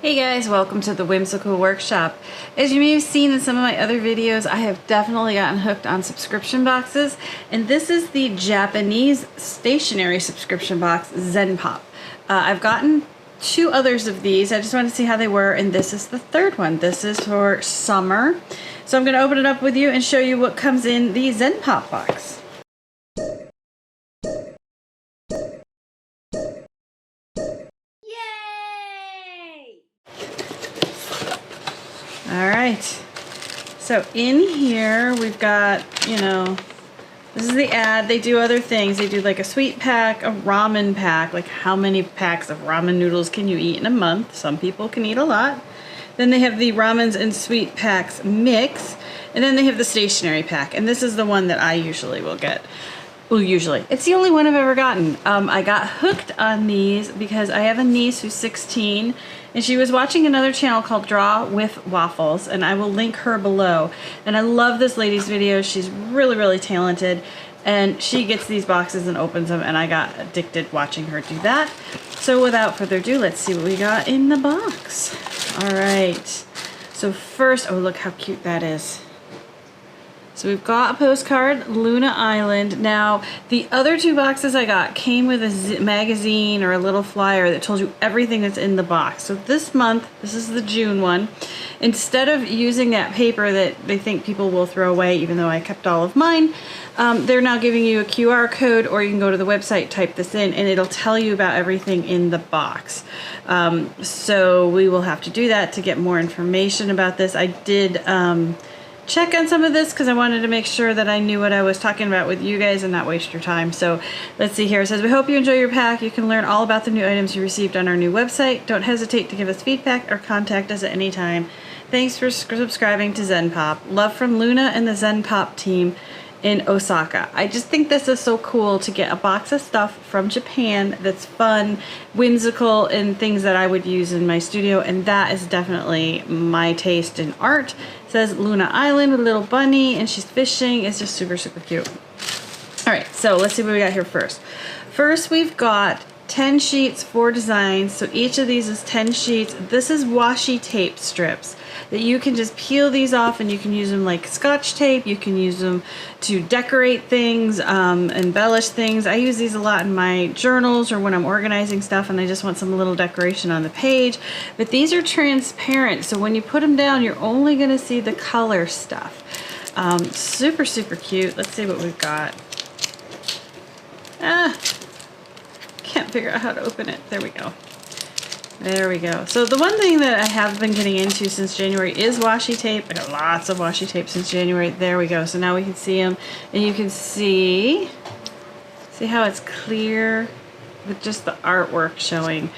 Hey guys, welcome to the Whimsical Workshop. As you may have seen in some of my other videos, I have definitely gotten hooked on subscription boxes, and this is the Japanese stationery subscription box, ZenPop. I've gotten two others of these. I just wanted to see how they were, and this is the third one. This is for summer. So I'm going to open it up with you and show you what comes in the ZenPop box. All right, so in here we've got, this is the ad. They do other things. They do like a sweet pack, a ramen pack, like how many packs of ramen noodles can you eat in a month? Some people can eat a lot. Then they have the ramens and sweet packs mix, and then they have the stationery pack, and this is the one that I usually will get. Well, usually. It's the only one I've ever gotten. I got hooked on these because I have a niece who's 16, and she was watching another channel called Draw with Waffles, and I will link her below. And I love this lady's videos. She's really, really talented, and she gets these boxes and opens them, and I got addicted watching her do that. So without further ado, let's see what we got in the box. All right. So first, oh, look how cute that is. So we've got a postcard, Luna Island. Now, the other two boxes I got came with a magazine or a little flyer that told you everything that's in the box. So this month, this is the June one, instead of using that paper that they think people will throw away, even though I kept all of mine, they're now giving you a QR code, or you can go to the website, type this in, and it'll tell you about everything in the box. So we will have to do that to get more information about this. I did check on some of this because I wanted to make sure that I knew what I was talking about with you guys and not waste your time. So let's see here. It says, we hope you enjoy your pack. You can learn all about the new items you received on our new website. Don't hesitate to give us feedback or contact us at any time. Thanks for subscribing to ZenPop. Love from Luna and the ZenPop team in Osaka. I just think this is so cool to get a box of stuff from Japan that's fun, whimsical, and things that I would use in my studio, and that is definitely my taste in art. It says Luna Island with a little bunny, and she's fishing. It's just super, super cute. All right, so let's see what we got here first. First, we've got 10 sheets, 4 designs. So each of these is 10 sheets. This is washi tape strips that you can just peel these off, and you can use them like Scotch tape. You can use them to decorate things, embellish things. I use these a lot in my journals or when I'm organizing stuff and I just want some little decoration on the page. But these are transparent, so when you put them down, you're only going to see the color stuff. Super, super cute. Let's see what we've got. Can't figure out how to open it. There we go. There we go. So the one thing that I have been getting into since January is washi tape. I got lots of washi tape since January. There we go. So now we can see them, and you can see how it's clear with just the artwork showing.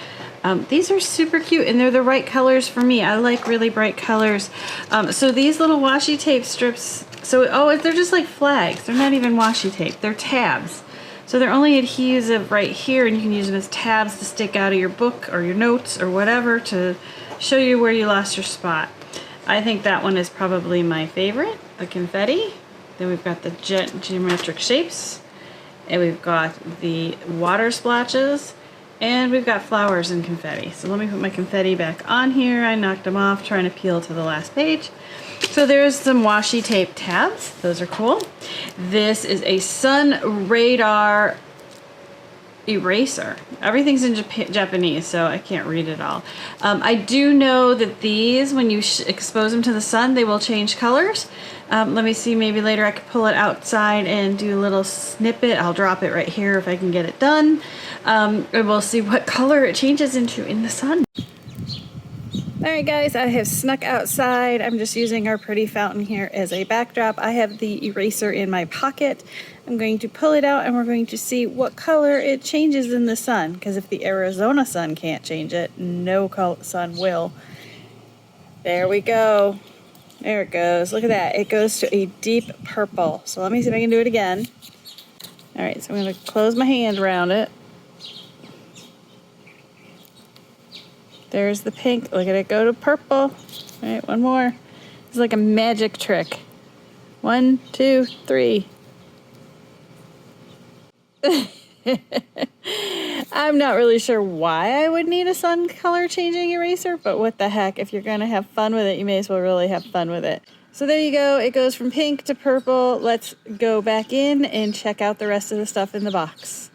These are super cute, and they're the right colors for me. I like really bright colors. So these little washi tape strips, they're just like flags. They're not even washi tape. They're tabs. So they're only adhesive right here, and you can use them as tabs to stick out of your book or your notes or whatever to show you where you lost your spot. I think that one is probably my favorite, the confetti. Then we've got the geometric shapes, and we've got the water splashes, and we've got flowers and confetti. So let me put my confetti back on here. I knocked them off trying to peel to the last page. So there's some washi tape tabs. Those are cool. This is a sun radar eraser. Everything's in Japanese, so I can't read it all. I do know that these, when you expose them to the sun, they will change colors. Let me see, maybe later I could pull it outside and do a little snippet. I'll drop it right here if I can get it done. And we'll see what color it changes into in the sun. Alright guys, I have snuck outside. I'm just using our pretty fountain here as a backdrop. I have the eraser in my pocket. I'm going to pull it out, and we're going to see what color it changes in the sun, because if the Arizona sun can't change it, no sun will. There we go. There it goes. Look at that. It goes to a deep purple. So let me see if I can do it again. Alright, so I'm going to close my hand around it. There's the pink. Look at it go to purple. All right, one more. It's like a magic trick. 1, 2, 3. I'm not really sure why I would need a sun color changing eraser, but what the heck, if you're gonna have fun with it, you may as well really have fun with it. So there you go, it goes from pink to purple. Let's go back in and check out the rest of the stuff in the box.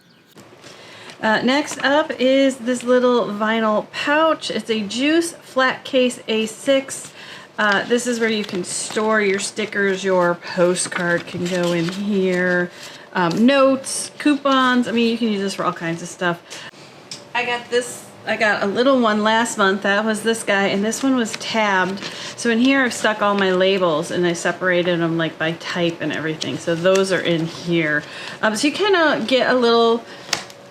Next up is this little vinyl pouch. It's a Juice flat case A6. This is where you can store your stickers. Your postcard can go in here. Notes, coupons. I mean, you can use this for all kinds of stuff. I got a little one last month. That was this guy, and this one was tabbed. So in here I've stuck all my labels, and I separated them like by type and everything. So those are in here. So you kind of get a little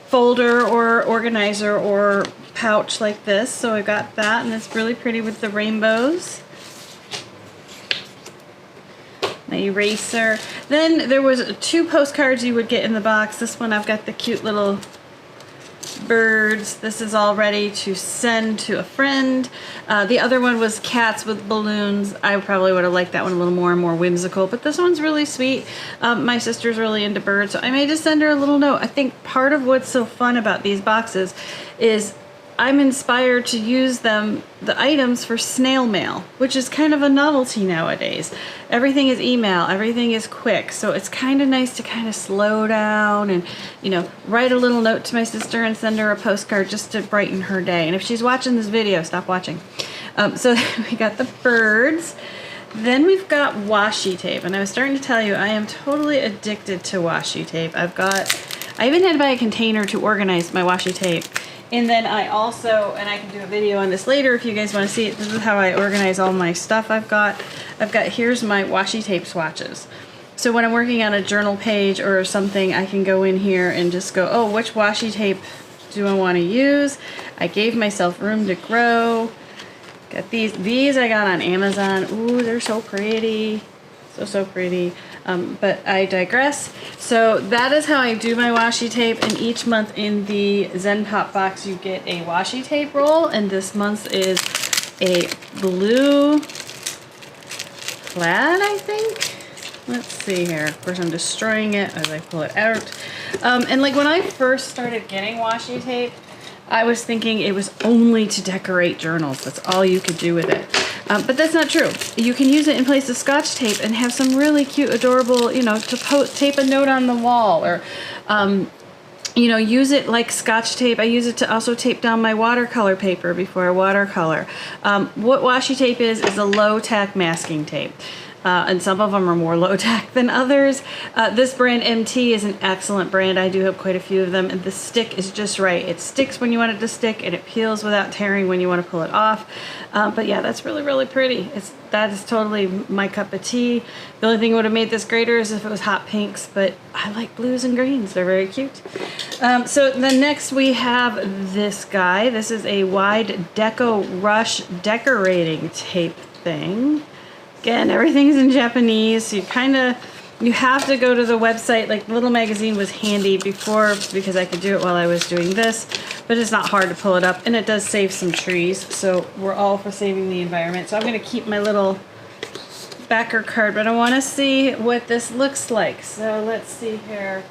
folder or organizer or pouch like this. So I got that, and it's really pretty with the rainbows. My eraser. Then there was 2 postcards you would get in the box. This one I've got the cute little birds. This is all ready to send to a friend. The other one was cats with balloons. I probably would have liked that one a little more whimsical, but this one's really sweet. My sister's really into birds, so I may just send her a little note. I think part of what's so fun about these boxes is I'm inspired to use the items for snail mail, which is kind of a novelty nowadays. Everything is email, everything is quick, so it's kind of nice to kind of slow down and, you know, write a little note to my sister and send her a postcard just to brighten her day. And if she's watching this video, stop watching. So we got the birds. Then we've got washi tape, and I was starting to tell you I am totally addicted to washi tape. I even had to buy a container to organize my washi tape. And then I also, and I can do a video on this later if you guys want to see it, this is how I organize all my stuff I've got. Here's my washi tape swatches. So when I'm working on a journal page or something, I can go in here and just go, oh, which washi tape do I want to use? I gave myself room to grow. Got these I got on Amazon. Ooh, they're so pretty. So pretty. But I digress. So that is how I do my washi tape, and each month in the ZenPop box you get a washi tape roll, and this month is a blue plaid, I think. Let's see here. Of course I'm destroying it as I pull it out. And like when I first started getting washi tape, I was thinking it was only to decorate journals. That's all you could do with it. But that's not true. You can use it in place of Scotch tape and have some really cute, adorable, you know, to tape a note on the wall, or, you know, use it like Scotch tape. I use it to also tape down my watercolor paper before I watercolor. What washi tape is a low-tack masking tape. And some of them are more low-tack than others. This brand MT is an excellent brand. I do have quite a few of them, and the stick is just right. It sticks when you want it to stick, and it peels without tearing when you want to pull it off. But yeah, that's really, really pretty. That is totally my cup of tea. The only thing that would have made this greater is if it was hot pinks, but I like blues and greens. They're very cute. So then next we have this guy. This is a wide Deco Rush decorating tape thing. Again, everything's in Japanese, so you have to go to the website. Like, the little magazine was handy before because I could do it while I was doing this, but it's not hard to pull it up, and it does save some trees, so we're all for saving the environment. So I'm going to keep my little backer card, but I want to see what this looks like. So let's see here.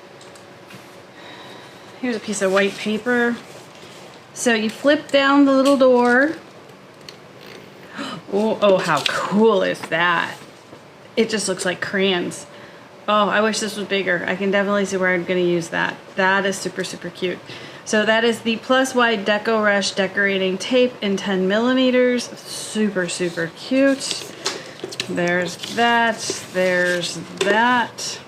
Here's a piece of white paper. So you flip down the little door. Oh, how cool is that? It just looks like crayons. Oh, I wish this was bigger. I can definitely see where I'm going to use that. That is super, super cute. So that is the plus wide Deco Rush decorating tape in 10 millimeters. Super, super cute. There's that. There's that.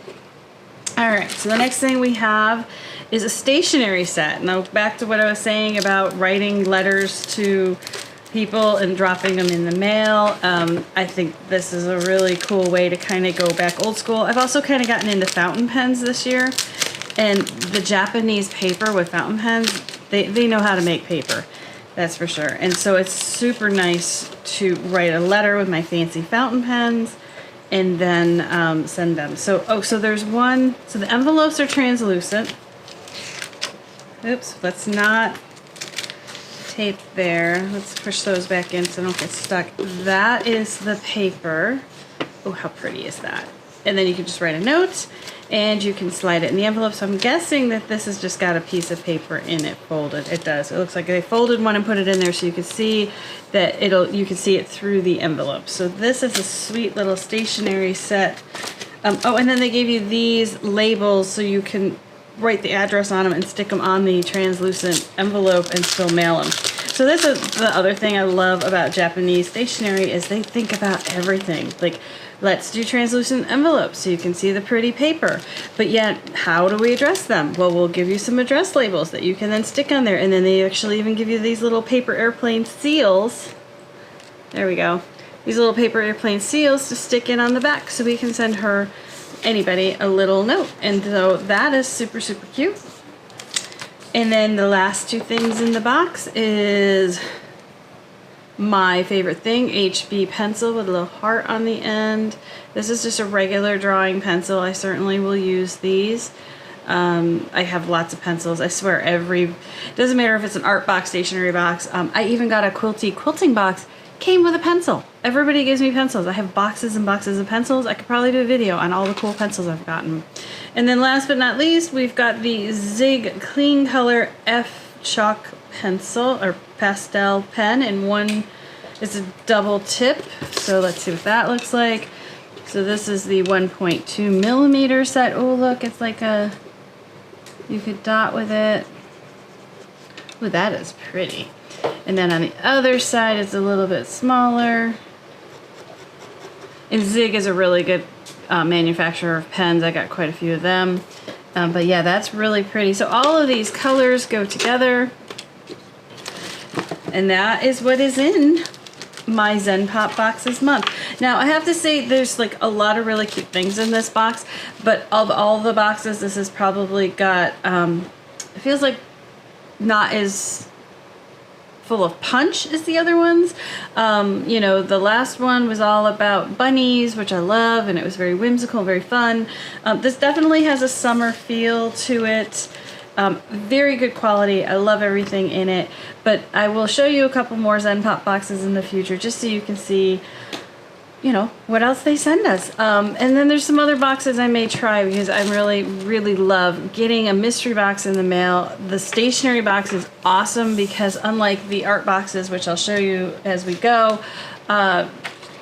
All right, so the next thing we have is a stationery set. Now, back to what I was saying about writing letters to people and dropping them in the mail. I think this is a really cool way to kind of go back old school. I've also kind of gotten into fountain pens this year, and the Japanese paper with fountain pens, they know how to make paper, that's for sure. And so it's super nice to write a letter with my fancy fountain pens and then send them. So, so there's one, so the envelopes are translucent. Oops, let's not tape there. Let's push those back in so I don't get stuck. That is the paper. Oh, how pretty is that? and then you can just write a note and you can slide it in the envelope. So I'm guessing that this has just got a piece of paper in it folded. It does. It looks like they folded one and put it in there so you can see that you can see it through the envelope. So this is a sweet little stationery set. Oh, and then they gave you these labels so you can write the address on them and stick them on the translucent envelope and still mail them. So this is the other thing I love about Japanese stationery is they think about everything. Like, let's do translucent envelopes so you can see the pretty paper. But yet, how do we address them? Well, we'll give you some address labels that you can then stick on there. And then they actually even give you these little paper airplane seals. There we go. These little paper airplane seals to stick in on the back so we can send her, anybody, a little note. And so that is super, super cute. And then the last two things in the box is my favorite thing, HB pencil with a little heart on the end. This is just a regular drawing pencil. I certainly will use these. I have lots of pencils. I swear doesn't matter if it's an art box, stationery box. I even got a quilting box, came with a pencil. Everybody gives me pencils. I have boxes and boxes of pencils. I could probably do a video on all the cool pencils I've gotten. And then last but not least, we've got the Zig Clean Color F Chalk pencil or pastel pen, and one is a double tip. So let's see what that looks like. So this is the 1.2 millimeter set. Oh, look, it's like you could dot with it. Oh, that is pretty. And then on the other side, it's a little bit smaller. And Zig is a really good manufacturer of pens. I got quite a few of them. But yeah, that's really pretty. So all of these colors go together. And that is what is in my ZenPop box this month. Now, I have to say there's like a lot of really cute things in this box. But of all the boxes, this has probably got, it feels like not as full of punch as the other ones. You know, the last one was all about bunnies, which I love, and it was very whimsical, very fun. This definitely has a summer feel to it. Very good quality. I love everything in it. But I will show you a couple more ZenPop boxes in the future just so you can see, you know, what else they send us. And then there's some other boxes I may try because I really, really love getting a mystery box in the mail. The stationery box is awesome because unlike the art boxes, which I'll show you as we go,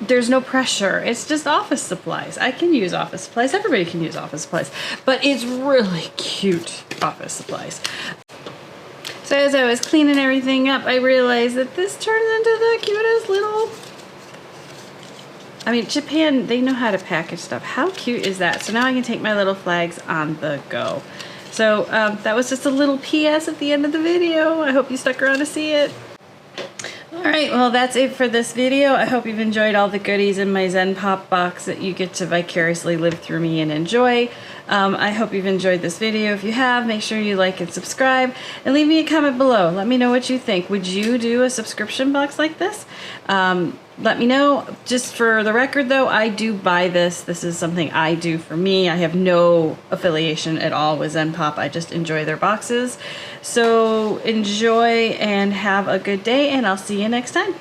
there's no pressure. It's just office supplies. I can use office supplies. Everybody can use office supplies. But it's really cute office supplies. So as I was cleaning everything up, I realized that this turns into the cutest little... I mean, Japan, they know how to package stuff. How cute is that? So now I can take my little flags on the go. So that was just a little PS at the end of the video. I hope you stuck around to see it. Alright, well that's it for this video. I hope you've enjoyed all the goodies in my ZenPop box that you get to vicariously live through me and enjoy. I hope you've enjoyed this video. If you have, make sure you like and subscribe and leave me a comment below. Let me know what you think. Would you do a subscription box like this? Let me know. Just for the record though, I do buy this. This is something I do for me. I have no affiliation at all with ZenPop. I just enjoy their boxes. So enjoy and have a good day, and I'll see you next time.